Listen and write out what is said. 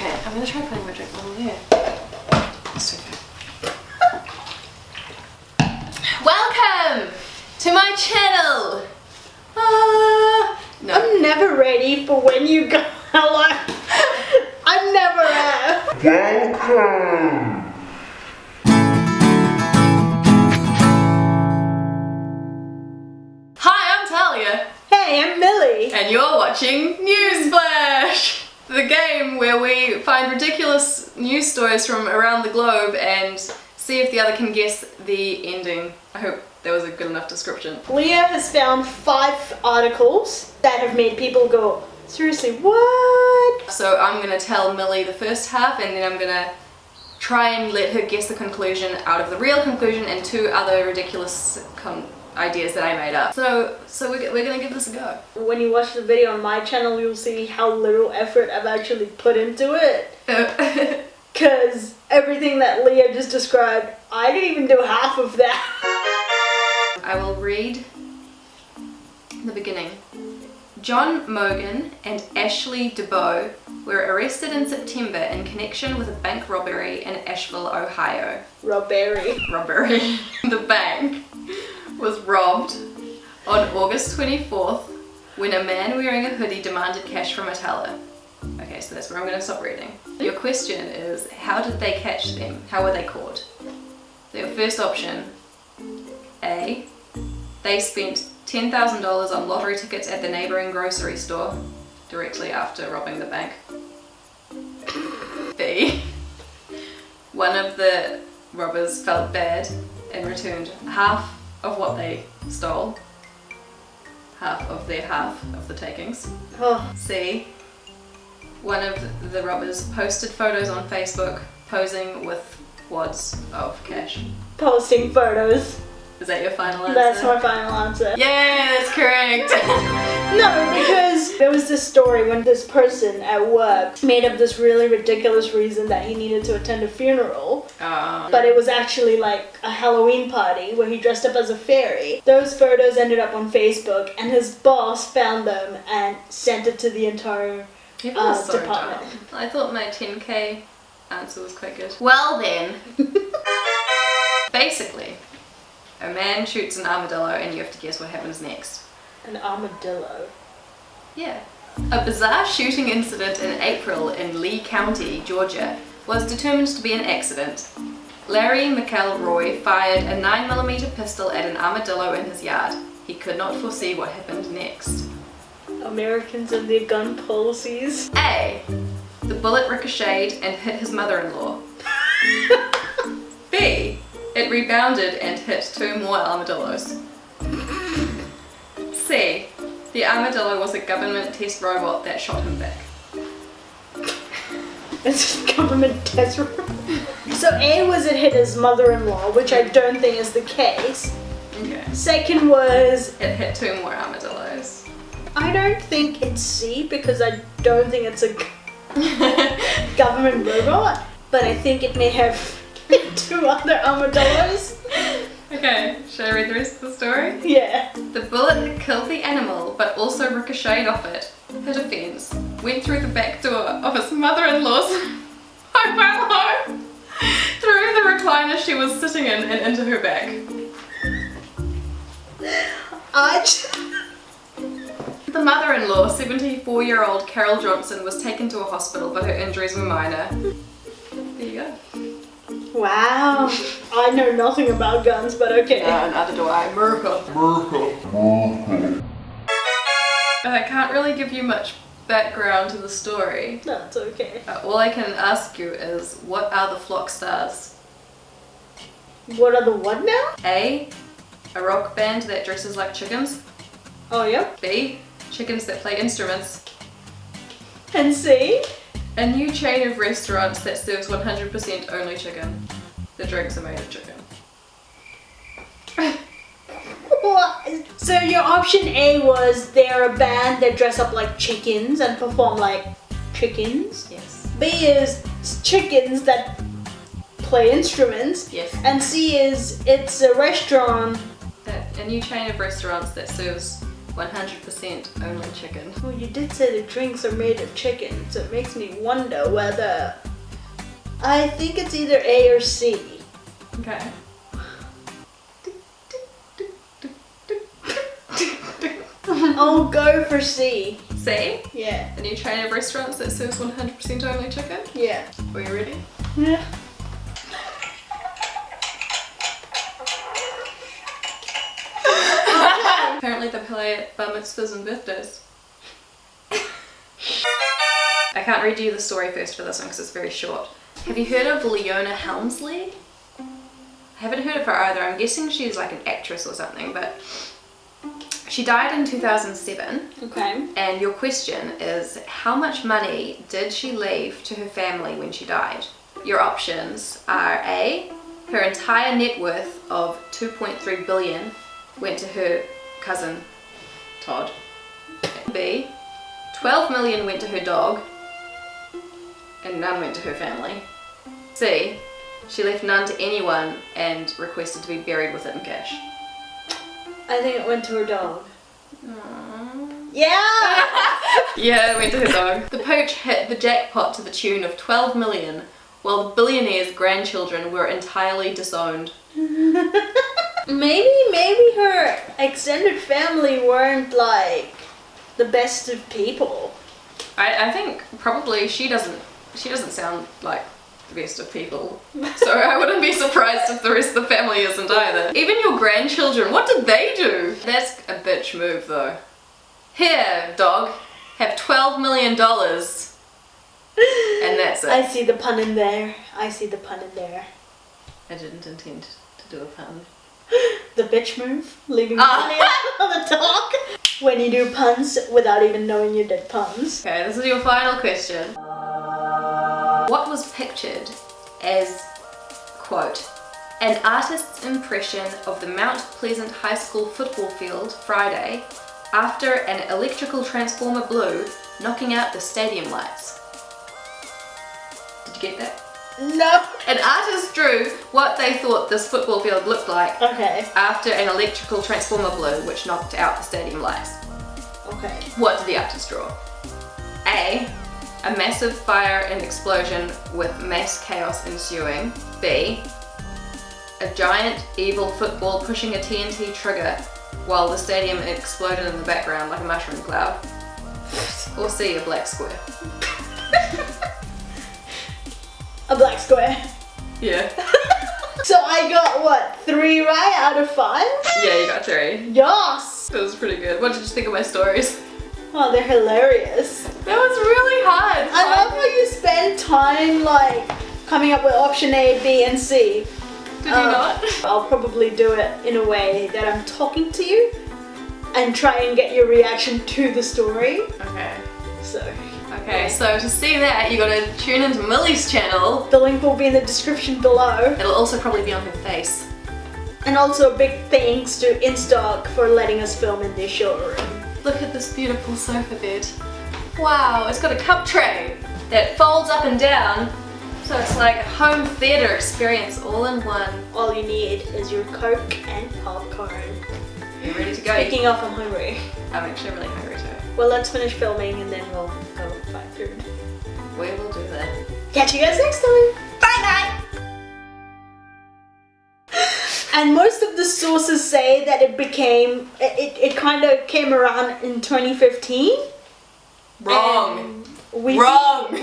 Okay, I'm gonna try putting my drink over there. That's okay. Welcome to my channel! No. I'm never ready for when you go. Hello. I never am. Welcome! Hi, I'm Talia. Hey, I'm Mili. And you're watching NEWSFLASH! The game where we find ridiculous news stories from around the globe and see if the other can guess the ending. I hope there was a good enough description. Leah has found 5 articles that have made people go, seriously, what? So I'm gonna tell Mili the first half and then I'm gonna try and let her guess the conclusion out of the real conclusion and 2 other ridiculous ideas that I made up. So we're gonna give this a go. When you watch the video on my channel, you'll see how little effort I've actually put into it. Because everything that Leah just described, I didn't even do half of that. I will read the beginning. John Mogan and Ashley DeBow were arrested in September in connection with a bank robbery in Asheville, Ohio. Robbery. The bank was robbed on August 24th when a man wearing a hoodie demanded cash from a teller. Okay, so that's where I'm going to stop reading. Your question is, how did they catch them? How were they caught? So your first option, A, they spent $10,000 on lottery tickets at the neighbouring grocery store directly after robbing the bank. B, one of the robbers felt bad and returned half of what they stole, half of the takings. Oh. C, one of the robbers posted photos on Facebook posing with wads of cash. Posting photos. Is that your final answer? That's my final answer. Yeah, that's correct. No, because there was this story when this person at work made up this really ridiculous reason that he needed to attend a funeral. But it was actually like a Halloween party where he dressed up as a fairy. Those photos ended up on Facebook and his boss found them and sent it to the entire department. I thought my 10k answer was quite good. Well then, basically, a man shoots an armadillo and you have to guess what happens next. An armadillo. Yeah. A bizarre shooting incident in April in Lee County, Georgia, was determined to be an accident. Larry McElroy fired a 9mm pistol at an armadillo in his yard. He could not foresee what happened next. Americans and their gun policies. A, the bullet ricocheted and hit his mother-in-law. B, it rebounded and hit 2 more armadillos. C, the armadillo was a government test robot that shot him back. It's a government test robot. So A was it hit his mother-in-law, which I don't think is the case. Okay. Second was it hit 2 more armadillos. I don't think it's C because I don't think it's a government robot, but I think it may have 2 other armadillos. Okay, should I read the rest of the story? Yeah. The bullet killed the animal, but also ricocheted off it, hit a fence, went through the back door of his mother-in-law's mobile home, through the recliner she was sitting in and into her back. The mother-in-law, 74-year-old Carol Johnson, was taken to a hospital, but her injuries were minor. There you go. Wow. I know nothing about guns, but okay. Neither do I. America. I can't really give you much background to the story. No, it's okay. All I can ask you is, what are the flock stars? What are the what now? A, a rock band that dresses like chickens. Oh, yeah. B, chickens that play instruments. And C? A new chain of restaurants that serves 100% only chicken. The drinks are made of chicken. What? So your option A was they're a band that dress up like chickens and perform like chickens. Yes. B is chickens that play instruments. Yes. And C is it's a restaurant. A new chain of restaurants that serves 100% only chicken. Well, you did say the drinks are made of chicken, so it makes me wonder whether... I think it's either A or C. Okay. I'll go for C. C? Yeah. A new chain of restaurants that serves 100% only chicken? Yeah. Are you ready? Yeah. Apparently they play at bar mitzvahs and birthdays. I can't read you the story first for this one because it's very short. Have you heard of Leona Helmsley? I haven't heard of her either. I'm guessing she's like an actress or something, but she died in 2007. Okay. And your question is, how much money did she leave to her family when she died? Your options are A, her entire net worth of 2.3 billion went to her cousin Todd. B, 12 million went to her dog and none went to her family. C, she left none to anyone and requested to be buried with it in cash. I think it went to her dog. Aww. Yeah! Yeah, it went to her dog. The pooch hit the jackpot to the tune of 12 million, while the billionaire's grandchildren were entirely disowned. Maybe her extended family weren't like the best of people. I think probably she doesn't sound like the best of people. So I wouldn't be surprised if the rest of the family isn't either. Even your grandchildren, what did they do? That's a bitch move though. Here, dog, have $12 million. And that's it. I see the pun in there. I I didn't intend to do a pun. The bitch move, leaving money on the dog. When you do puns without even knowing you did puns. Okay, this is your final question. What was pictured as, quote, an artist's impression of the Mount Pleasant High School football field Friday after an electrical transformer blew, knocking out the stadium lights? Did you get that? No. An artist drew what they thought this football field looked like after an electrical transformer blew, which knocked out the stadium lights. Okay. What did the artist draw? A massive fire and explosion with mass chaos ensuing. B, a giant evil football pushing a TNT trigger while the stadium exploded in the background like a mushroom cloud. Or C, a black square. A black square. Yeah. So I got what, 3 right out of 5? Yeah, you got 3. Yes! That was pretty good. What did you think of my stories? Oh, they're hilarious. That was really hard. I love how you spend time like coming up with option A, B, and C. Did you not? I'll probably do it in a way that I'm talking to you and try and get your reaction to the story. Okay. Okay, so to see that, you gotta tune into Mili's channel. The link will be in the description below. It'll also probably be on her face. And also a big thanks to InStock for letting us film in their showroom. Look at this beautiful sofa bed. Wow, it's got a cup tray that folds up and down. So it's like a home theatre experience all in one. All you need is your Coke and popcorn. You're ready to go. Speaking of, I'm hungry. I'm actually really hungry too. Well, let's finish filming and then we'll go buy food. We will do that. Catch you guys next time. Bye bye! And most of the sources say that it kind of came around in 2015. Wrong. Wrong.